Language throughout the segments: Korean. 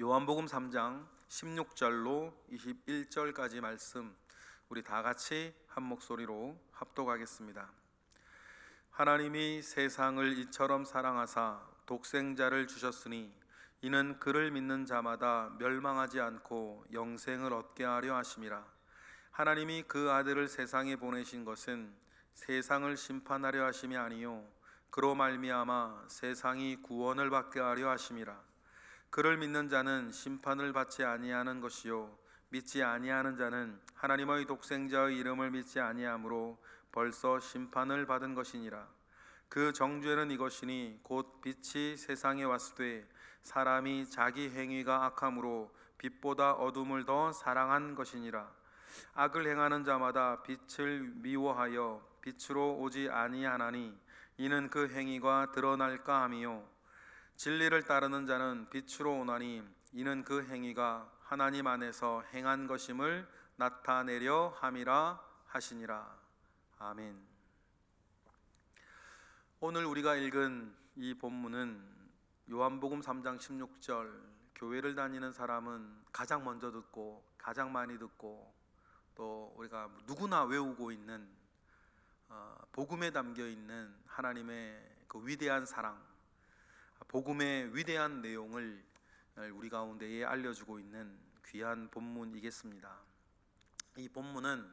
요한복음 3장 16절로 21절까지 말씀 우리 다 같이 한 목소리로 합독하겠습니다. 하나님이 세상을 이처럼 사랑하사 독생자를 주셨으니 이는 그를 믿는 자마다 멸망하지 않고 영생을 얻게 하려 하심이라. 하나님이 그 아들을 세상에 보내신 것은 세상을 심판하려 하심이 아니요 그로 말미암아 세상이 구원을 받게 하려 하심이라. 그를 믿는 자는 심판을 받지 아니하는 것이요 믿지 아니하는 자는 하나님의 독생자의 이름을 믿지 아니하므로 벌써 심판을 받은 것이니라. 그 정죄는 이것이니 곧 빛이 세상에 왔으되 사람이 자기 행위가 악함으로 빛보다 어둠을 더 사랑한 것이니라. 악을 행하는 자마다 빛을 미워하여 빛으로 오지 아니하나니 이는 그 행위가 드러날까 함이요 진리를 따르는 자는 빛으로 오나니 이는 그 행위가 하나님 안에서 행한 것임을 나타내려 함이라 하시니라. 아멘. 오늘 우리가 읽은 이 본문은 요한복음 3장 16절, 교회를 다니는 사람은 가장 먼저 듣고 가장 많이 듣고 또 우리가 누구나 외우고 있는 복음에 담겨 있는 하나님의 그 위대한 사랑, 복음의 위대한 내용을 우리 가운데에 알려주고 있는 귀한 본문이겠습니다. 이 본문은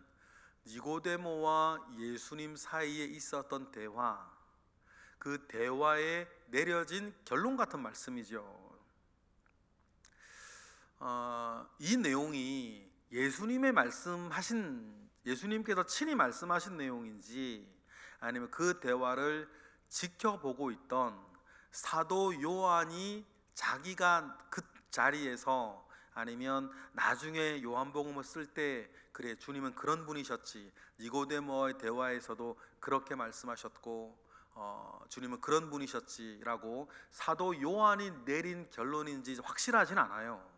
니고데모와 예수님 사이에 있었던 대화, 그 대화에 내려진 결론 같은 말씀이죠. 이 내용이 예수님께서 친히 말씀하신 내용인지 아니면 그 대화를 지켜보고 있던 사도 요한이 자기가 그 자리에서 아니면 나중에 요한복음을 쓸 때 그래 주님은 그런 분이셨지, 니고데모와의 대화에서도 그렇게 말씀하셨고 주님은 그런 분이셨지라고 사도 요한이 내린 결론인지 확실하진 않아요.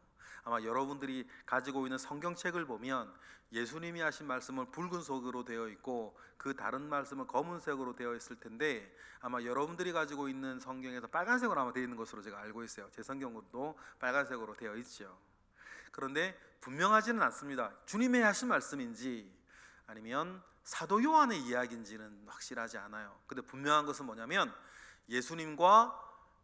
아마 여러분들이 가지고 있는 성경책을 보면 예수님이 하신 말씀은 붉은색으로 되어 있고 그 다른 말씀은 검은색으로 되어 있을 텐데 아마 여러분들이 가지고 있는 성경에서 빨간색으로 아마 되어 있는 것으로 제가 알고 있어요. 제 성경도 빨간색으로 되어 있죠. 그런데 분명하지는 않습니다. 주님이 하신 말씀인지 아니면 사도 요한의 이야기인지는 확실하지 않아요. 근데 분명한 것은 뭐냐면 예수님과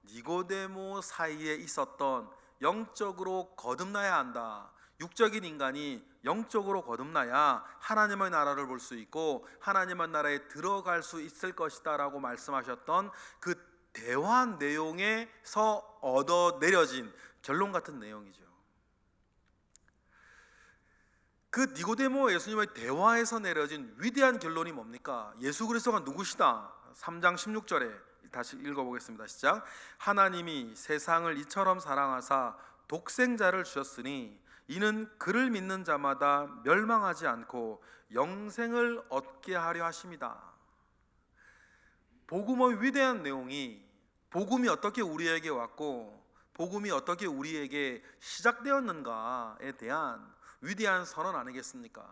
니고데모 사이에 있었던 영적으로 거듭나야 한다, 육적인 인간이 영적으로 거듭나야 하나님의 나라를 볼 수 있고 하나님의 나라에 들어갈 수 있을 것이다 라고 말씀하셨던 그 대화 내용에서 얻어 내려진 결론 같은 내용이죠. 그 니고데모와 예수님의 대화에서 내려진 위대한 결론이 뭡니까? 예수 그리스도가 누구시다? 3장 16절에 다시 읽어보겠습니다. 시작. 하나님이 세상을 이처럼 사랑하사 독생자를 주셨으니 이는 그를 믿는 자마다 멸망하지 않고 영생을 얻게 하려 하심이다. 복음의 위대한 내용이, 복음이 어떻게 우리에게 왔고 복음이 어떻게 우리에게 시작되었는가에 대한 위대한 선언 아니겠습니까?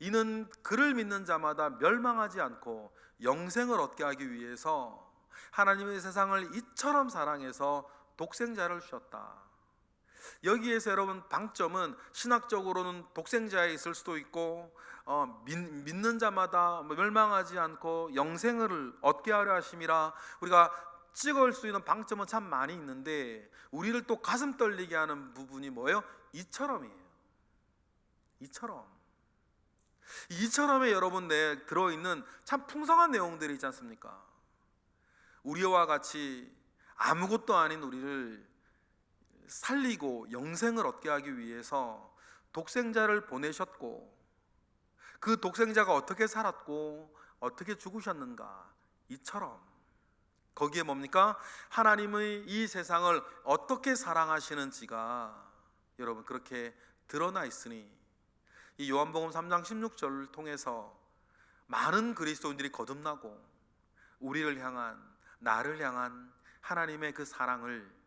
이는 그를 믿는 자마다 멸망하지 않고 영생을 얻게 하기 위해서 하나님의 세상을 이처럼 사랑해서 독생자를 주셨다. 여기에서 여러분 방점은 신학적으로는 독생자에 있을 수도 있고 믿는 자마다 멸망하지 않고 영생을 얻게 하려 하심이라 우리가 찍을 수 있는 방점은 참 많이 있는데 우리를 또 가슴 떨리게 하는 부분이 뭐예요? 이처럼이에요. 이처럼에 여러분 내에 들어있는 참 풍성한 내용들이 있지 않습니까? 우리와 같이 아무것도 아닌 우리를 살리고 영생을 얻게 하기 위해서 독생자를 보내셨고 그 독생자가 어떻게 살았고 어떻게 죽으셨는가, 이처럼 거기에 뭡니까? 하나님의 이 세상을 어떻게 사랑하시는지가 여러분 그렇게 드러나 있으니 이 요한복음 3장 16절을 통해서 많은 그리스도인들이 거듭나고 우리를 향한, 나를 향한 하나님의 그 사랑을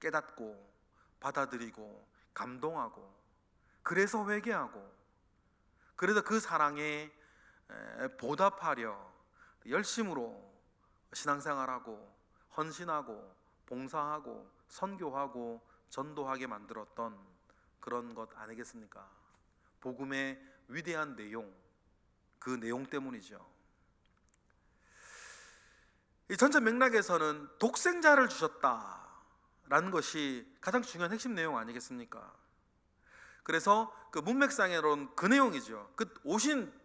깨닫고 받아들이고 감동하고 그래서 회개하고 그래서 그 사랑에 보답하려 열심으로 신앙생활하고 헌신하고 봉사하고 선교하고 전도하게 만들었던 그런 것 아니겠습니까? 복음의 위대한 내용, 그 내용 때문이죠. 이 전체 맥락에서는 독생자를 주셨다라는 것이 가장 중요한 핵심 내용 아니겠습니까? 그래서 그 문맥상으로는 그 내용이죠. 그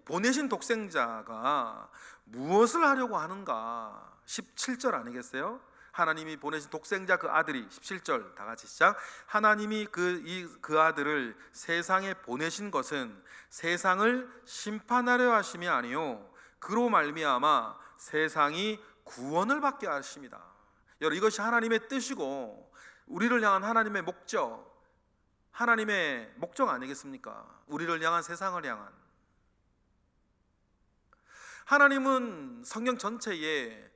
보내신 독생자가 무엇을 하려고 하는가? 17절 아니겠어요? 하나님이 보내신 독생자 그 아들이, 17절 다 같이 시작. 하나님이 그 아들을 세상에 보내신 것은 세상을 심판하려 하심이 아니요 그로 말미암아 세상이 구원을 받게 하십니다. 여러분, 이것이 하나님의 뜻이고 우리를 향한 하나님의 목적, 하나님의 목적 아니겠습니까? 우리를 향한, 세상을 향한. 하나님은 성경 전체에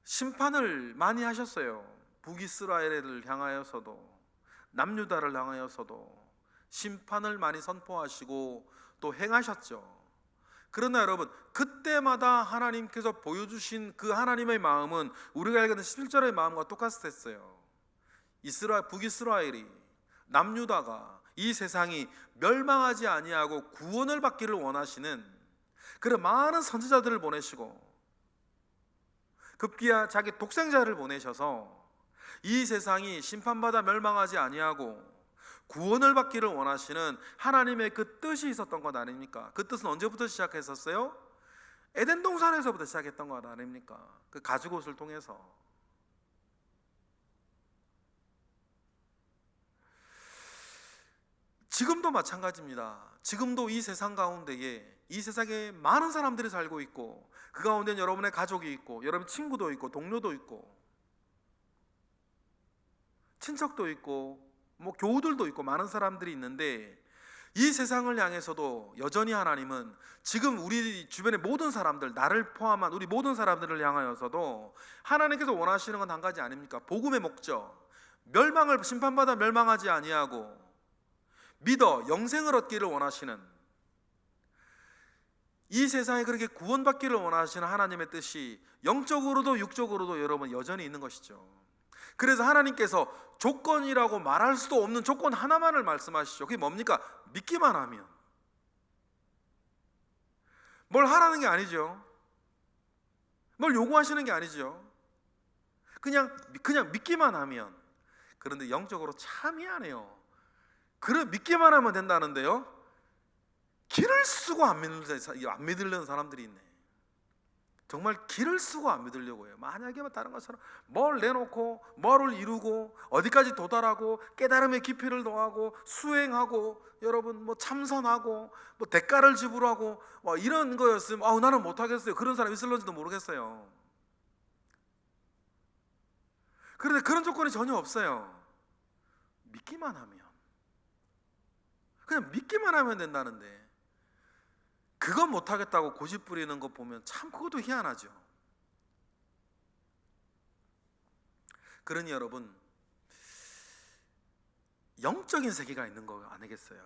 심판을 많이 하셨어요. 북이스라엘을 향하여서도, 남유다를 향하여서도 심판을 많이 선포하시고 또 행하셨죠. 그러나 여러분, 그때마다 하나님께서 보여주신 그 하나님의 마음은 우리가 알게 된 11절의 마음과 똑같았어요. 북이스라엘이, 남유다가, 이 세상이 멸망하지 아니하고 구원을 받기를 원하시는 그런 많은 선지자들을 보내시고 급기야 자기 독생자를 보내셔서 이 세상이 심판받아 멸망하지 아니하고 구원을 받기를 원하시는 하나님의 그 뜻이 있었던 것 아닙니까? 그 뜻은 언제부터 시작했었어요? 에덴 동산에서부터 시작했던 것 아닙니까? 그 가죽옷을 통해서. 지금도 마찬가지입니다. 지금도 이 세상 가운데에, 이 세상에 많은 사람들이 살고 있고 그 가운데는 여러분의 가족이 있고 여러분 친구도 있고 동료도 있고 친척도 있고 뭐 교우들도 있고 많은 사람들이 있는데, 이 세상을 향해서도 여전히 하나님은 지금 우리 주변의 모든 사람들, 나를 포함한 우리 모든 사람들을 향하여서도 하나님께서 원하시는 건 한 가지 아닙니까? 복음의 목적, 멸망을, 심판받아 멸망하지 아니하고 믿어 영생을 얻기를 원하시는, 이 세상에 그렇게 구원받기를 원하시는 하나님의 뜻이 영적으로도 육적으로도 여러분 여전히 있는 것이죠. 그래서 하나님께서 조건이라고 말할 수도 없는 조건 하나만을 말씀하시죠. 그게 뭡니까? 믿기만 하면. 뭘 하라는 게 아니죠. 뭘 요구하시는 게 아니죠. 그냥 믿기만 하면. 그런데 영적으로 참 희한해요. 그래 믿기만 하면 된다는데요, 길을 쓰고 안 믿으려는 사람들이 있네. 정말 길을 쓰고 안 믿으려고 해요. 만약에 다른 것처럼 뭘 내놓고 뭐를 이루고 어디까지 도달하고 깨달음의 깊이를 더하고 수행하고 여러분 뭐 참선하고 뭐 대가를 지불하고 뭐 이런 거였으면 나는 못하겠어요. 그런 사람 있을런지도 모르겠어요. 그런데 그런 조건이 전혀 없어요. 믿기만 하면, 그냥 믿기만 하면 된다는데 그건 못하겠다고 고집 부리는 거 보면 참 그것도 희한하죠. 그러니 여러분, 영적인 세계가 있는 거 아니겠어요?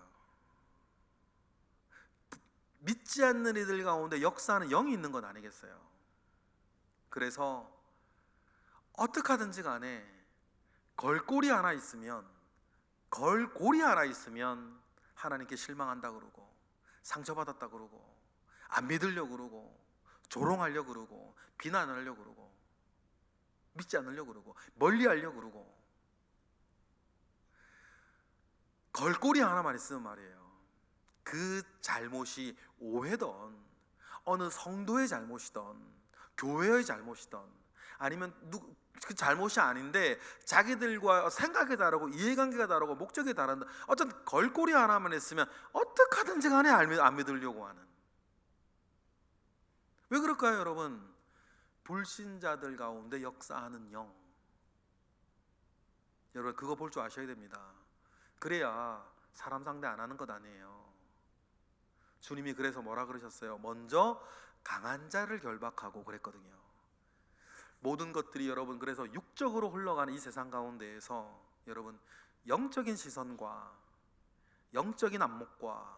믿지 않는 이들 가운데 역사하는 영이 있는 건 아니겠어요? 그래서 어떻게 하든지 간에 걸골이 하나 있으면 하나님께 실망한다 그러고 상처받았다 그러고 안 믿으려고 그러고 조롱하려고 그러고 비난하려고 그러고 믿지 않으려고 그러고 멀리하려고 그러고, 걸골이 하나만 있으면 말이에요, 그 잘못이 오해던 어느 성도의 잘못이던 교회의 잘못이던 아니면 그 잘못이 아닌데 자기들과 생각이 다르고 이해관계가 다르고 목적이 다른다, 어떤 걸골이 하나만 있으면 어떻게 하든지 간에 안 믿으려고 하는. 왜 그럴까요 여러분? 불신자들 가운데 역사하는 영, 여러분 그거 볼 줄 아셔야 됩니다. 그래야 사람 상대 안 하는 것 아니에요. 주님이 그래서 뭐라 그러셨어요? 먼저 강한 자를 결박하고 그랬거든요. 모든 것들이 여러분 그래서 육적으로 흘러가는 이 세상 가운데에서 여러분 영적인 시선과 영적인 안목과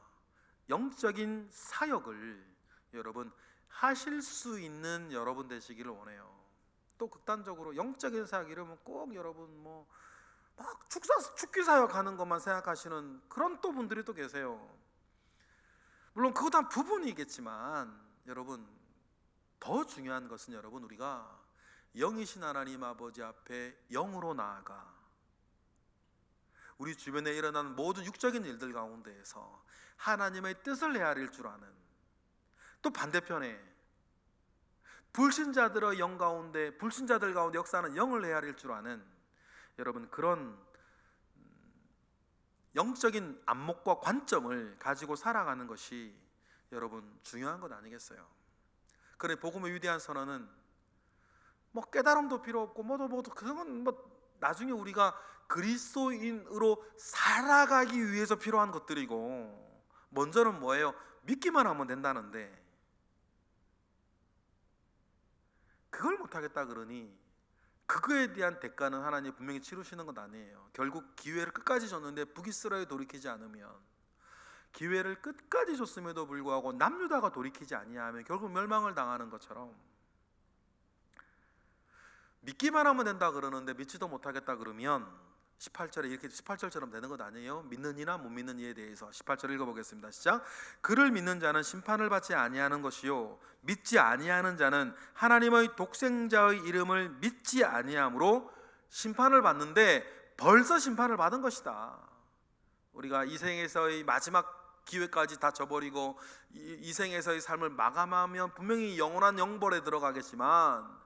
영적인 사역을 여러분 하실 수 있는 여러분 되시기를 원해요. 또 극단적으로 영적인 사역 이러면 꼭 여러분 뭐 막 죽기 사역하는 것만 생각하시는 그런 또 분들이 또 계세요. 물론 그거 다 부분이겠지만 여러분, 더 중요한 것은 여러분, 우리가 영이신 하나님 아버지 앞에 영으로 나아가 우리 주변에 일어나는 모든 육적인 일들 가운데에서 하나님의 뜻을 헤아릴 줄 아는, 또 반대편에 불신자들 가운데 역사하는 영을 헤아릴 줄 아는 여러분, 그런 영적인 안목과 관점을 가지고 살아가는 것이 여러분 중요한 것 아니겠어요? 그래, 복음의 위대한 선언은 뭐 깨달음도 필요 없고 뭐도 그건 나중에 우리가 그리스도인으로 살아가기 위해서 필요한 것들이고, 먼저는 뭐예요? 믿기만 하면 된다는데, 그걸 못하겠다 그러니 그거에 대한 대가는 하나님 분명히 치르시는 것 아니에요. 결국 기회를 끝까지 줬는데 북이스라엘이 돌이키지 않으면, 기회를 끝까지 줬음에도 불구하고 남유다가 돌이키지 아니하면 결국 멸망을 당하는 것처럼, 믿기만 하면 된다 그러는데 믿지도 못하겠다 그러면 18절에 이렇게 18절처럼 되는 것 아니에요? 믿는 이나 못 믿는 이에 대해서 18절 읽어보겠습니다. 시작. 그를 믿는 자는 심판을 받지 아니하는 것이요 믿지 아니하는 자는 하나님의 독생자의 이름을 믿지 아니함으로 심판을 받는데 벌써 심판을 받은 것이다. 우리가 이 생에서의 마지막 기회까지 다 저버리고 이 생에서의 삶을 마감하면 분명히 영원한 영벌에 들어가겠지만,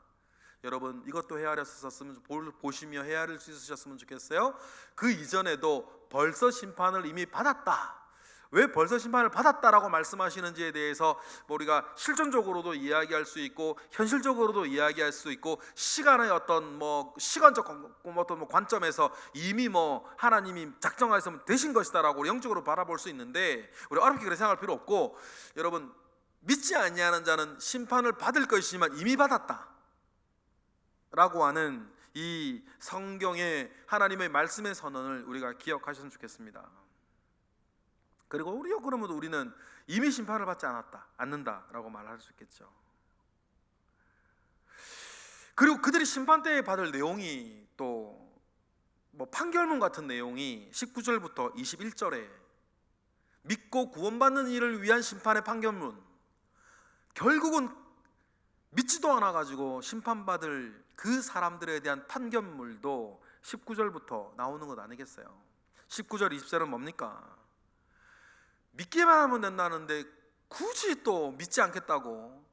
여러분 이것도 헤아렸었으면, 보시며 헤아릴 수 있으셨으면 좋겠어요. 그 이전에도 벌써 심판을 이미 받았다. 왜 벌써 심판을 받았다라고 말씀하시는지에 대해서 우리가 실존적으로도 이야기할 수 있고 현실적으로도 이야기할 수 있고, 시간의 어떤 시간적 어떤 관점에서 이미 하나님이 작정하셨으면 되신 것이다라고 우리 영적으로 바라볼 수 있는데, 우리 어렵게 그렇게 생각할 필요 없고, 여러분 믿지 아니하는 자는 심판을 받을 것이지만 이미 받았다 라고 하는 이 성경의 하나님의 말씀의 선언을 우리가 기억하셨으면 좋겠습니다. 그리고 그러면 우리는 이미 심판을 받지 않는다라고 말할 수 있겠죠. 그리고 그들이 심판 때에 받을 내용이 또 판결문 같은 내용이 19절부터 21절에 믿고 구원받는 이를 위한 심판의 판결문, 결국은 믿지도 않아 가지고 심판받을 그 사람들에 대한 판결물도 19절부터 나오는 것 아니겠어요? 19절 20절은 뭡니까? 믿기만 하면 된다는데 굳이 또 믿지 않겠다고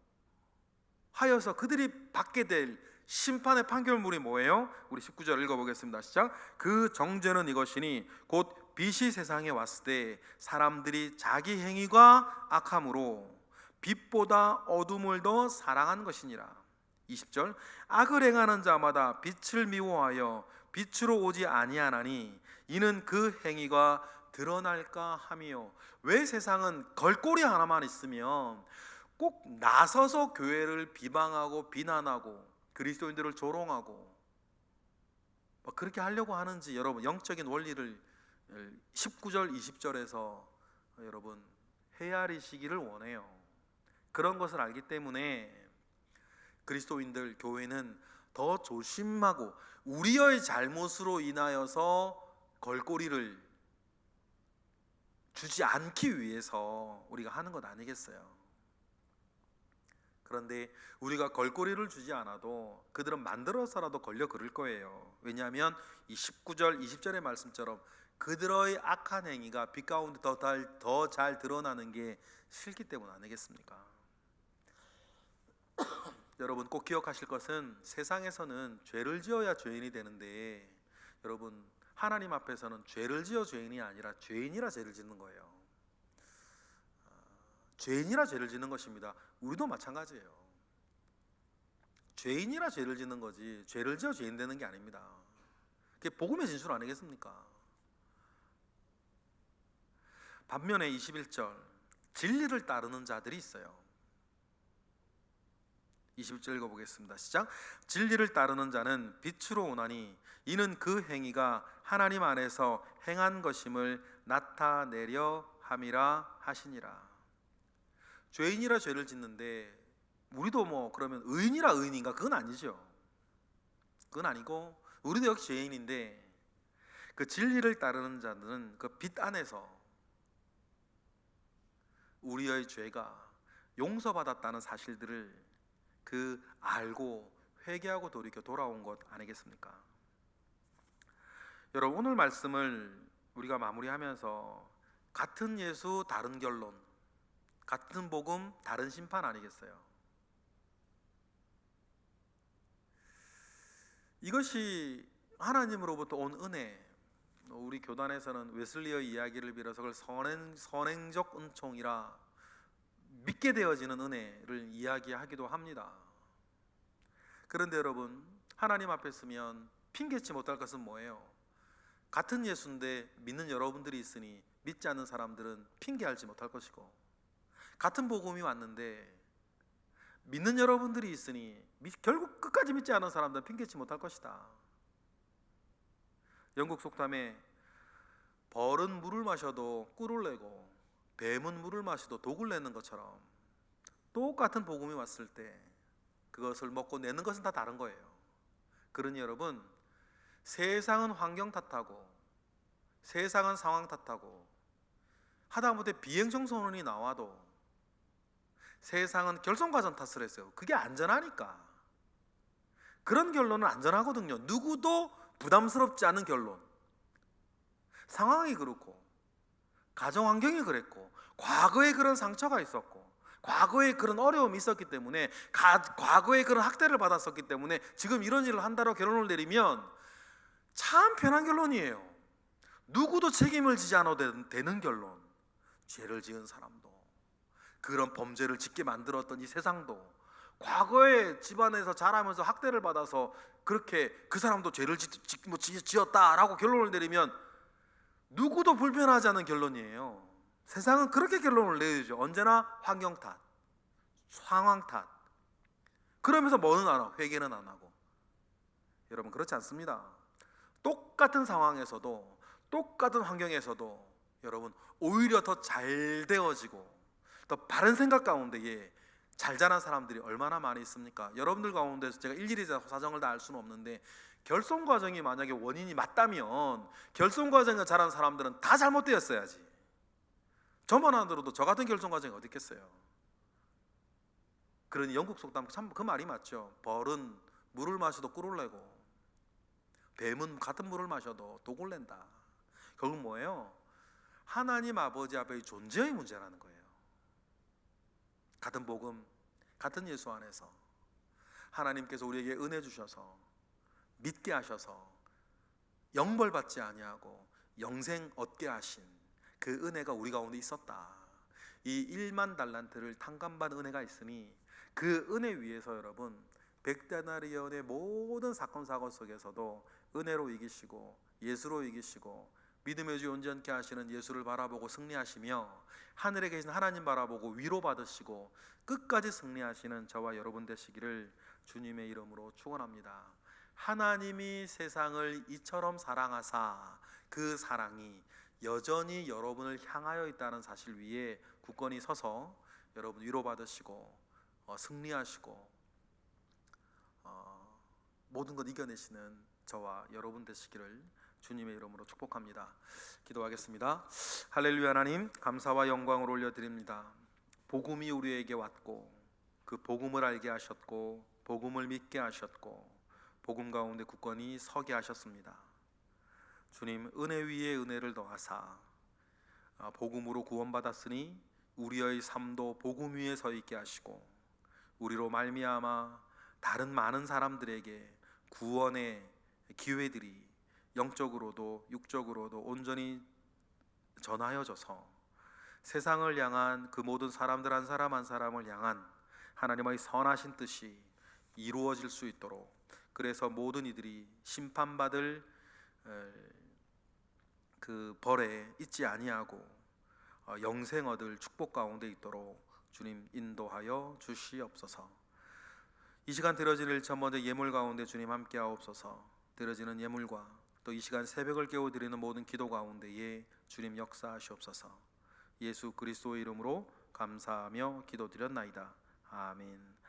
하여서 그들이 받게 될 심판의 판결물이 뭐예요? 우리 19절 읽어보겠습니다. 시작. 그 정죄는 이것이니 곧 빛이 세상에 왔을 때 사람들이 자기 행위가 악함으로 빛보다 어둠을 더 사랑한 것이니라. 20절. 악을 행하는 자마다 빛을 미워하여 빛으로 오지 아니하나니 이는 그 행위가 드러날까 함이요. 왜 세상은 걸꼬리 하나만 있으면 꼭 나서서 교회를 비방하고 비난하고 그리스도인들을 조롱하고 그렇게 하려고 하는지, 여러분 영적인 원리를 19절 20절에서 여러분 헤아리시기를 원해요. 그런 것을 알기 때문에 그리스도인들, 교회는 더 조심하고 우리의 잘못으로 인하여서 걸꼬리를 주지 않기 위해서 우리가 하는 것 아니겠어요? 그런데 우리가 걸꼬리를 주지 않아도 그들은 만들어서라도 걸려 그럴 거예요. 왜냐하면 이 19절 20절의 말씀처럼 그들의 악한 행위가 빛 가운데 더 잘 드러나는 게 싫기 때문 아니겠습니까? 여러분 꼭 기억하실 것은, 세상에서는 죄를 지어야 죄인이 되는데 여러분 하나님 앞에서는 죄를 지어 죄인이 아니라 죄인이라 죄를 짓는 거예요. 죄인이라 죄를 짓는 것입니다. 우리도 마찬가지예요. 죄인이라 죄를 짓는 거지 죄를 지어 죄인 되는 게 아닙니다. 그게 복음의 진술 아니겠습니까? 반면에 21절, 진리를 따르는 자들이 있어요. 21절 읽어보겠습니다. 시작. 진리를 따르는 자는 빛으로 오나니 이는 그 행위가 하나님 안에서 행한 것임을 나타내려 함이라 하시니라. 죄인이라 죄를 짓는데 우리도 그러면 의인이라 의인인가? 그건 아니죠. 그건 아니고 우리도 역시 죄인인데 그 진리를 따르는 자들은 그 빛 안에서 우리의 죄가 용서받았다는 사실들을 그 알고 회개하고 돌이켜 돌아온 것 아니겠습니까? 여러분, 오늘 말씀을 우리가 마무리하면서 같은 예수 다른 결론, 같은 복음 다른 심판 아니겠어요? 이것이 하나님으로부터 온 은혜, 우리 교단에서는 웨슬리의 이야기를 빌어서 그걸 선행적 은총이라 믿게 되어지는 은혜를 이야기하기도 합니다. 그런데 여러분, 하나님 앞에 서면 핑계치 못할 것은 뭐예요? 같은 예수인데 믿는 여러분들이 있으니 믿지 않는 사람들은 핑계알지 못할 것이고, 같은 복음이 왔는데 믿는 여러분들이 있으니 결국 끝까지 믿지 않은 사람들은 핑계치 못할 것이다. 영국 속담에 벌은 물을 마셔도 꿀을 내고 뱀은 물을 마셔도 독을 내는 것처럼 똑같은 복음이 왔을 때 그것을 먹고 내는 것은 다 다른 거예요. 그러니 여러분, 세상은 환경 탓하고 세상은 상황 탓하고 하다못해 비행청소년이 나와도 세상은 결손가전 탓을 했어요. 그게 안전하니까. 그런 결론은 안전하거든요. 누구도 부담스럽지 않은 결론. 상황이 그렇고 가정 환경이 그랬고 과거에 그런 상처가 있었고 과거에 그런 어려움이 있었기 때문에 과거에 그런 학대를 받았었기 때문에 지금 이런 일을 한다고 결론을 내리면 참 편한 결론이에요. 누구도 책임을 지지 않아도 되는 결론. 죄를 지은 사람도 그런 범죄를 짓게 만들었던 이 세상도 과거에 집안에서 자라면서 학대를 받아서 그렇게 그 사람도 죄를 지었다라고 결론을 내리면 누구도 불편하지 않은 결론이에요. 세상은 그렇게 결론을 내리죠. 언제나 환경 탓, 상황 탓. 그러면서 뭐는 안 하고 회개는 안 하고. 여러분, 그렇지 않습니다. 똑같은 상황에서도 똑같은 환경에서도 여러분 오히려 더 잘 되어지고 더 바른 생각 가운데에 잘 자란 사람들이 얼마나 많이 있습니까? 여러분들 가운데서 제가 일일이 사정을 다 알 수는 없는데 결손 과정이 만약에 원인이 맞다면 결손 과정에 자란 사람들은 다 잘못되었어야지. 저만 안 들어도 저 같은 결손 과정이 어디 있겠어요? 그러니 영국 속담 참 그 말이 맞죠. 벌은 물을 마셔도 꿀을 내고 뱀은 같은 물을 마셔도 독을 낸다. 결국 뭐예요? 하나님 아버지 앞의 존재의 문제라는 거예요. 같은 복음, 같은 예수 안에서 하나님께서 우리에게 은혜 주셔서 믿게 하셔서 영벌 받지 아니하고 영생 얻게 하신 그 은혜가 우리 가운데 있었다. 이 1만 달란트를 탕감받은 은혜가 있으니 그 은혜 위에서 여러분 백데나리온의 모든 사건 사고 속에서도 은혜로 이기시고 예수로 이기시고 믿음의 주 온전케 하시는 예수를 바라보고 승리하시며 하늘에 계신 하나님 바라보고 위로받으시고 끝까지 승리하시는 저와 여러분 되시기를 주님의 이름으로 축원합니다. 하나님이 세상을 이처럼 사랑하사 그 사랑이 여전히 여러분을 향하여 있다는 사실 위에 굳건히 서서 여러분 위로받으시고 승리하시고 모든 것 이겨내시는 저와 여러분 되시기를 주님의 이름으로 축복합니다. 기도하겠습니다. 할렐루야. 하나님 감사와 영광을 올려드립니다. 복음이 우리에게 왔고 그 복음을 알게 하셨고 복음을 믿게 하셨고 복음 가운데 굳건히 서게 하셨습니다. 주님, 은혜 위에 은혜를 더하사 복음으로 구원받았으니 우리의 삶도 복음 위에 서 있게 하시고 우리로 말미암아 다른 많은 사람들에게 구원의 기회들이 영적으로도 육적으로도 온전히 전하여져서 세상을 향한 그 모든 사람들 한 사람 한 사람을 향한 하나님의 선하신 뜻이 이루어질 수 있도록, 그래서 모든 이들이 심판받을 그 벌에 있지 아니하고 영생 얻을 축복 가운데 있도록 주님 인도하여 주시옵소서. 이 시간 드려질 첫 번째 예물 가운데 주님 함께 하옵소서. 드려지는 예물과 또 이 시간 새벽을 깨워드리는 모든 기도 가운데에 주님 역사하시옵소서. 예수 그리스도의 이름으로 감사하며 기도드렸나이다. 아멘.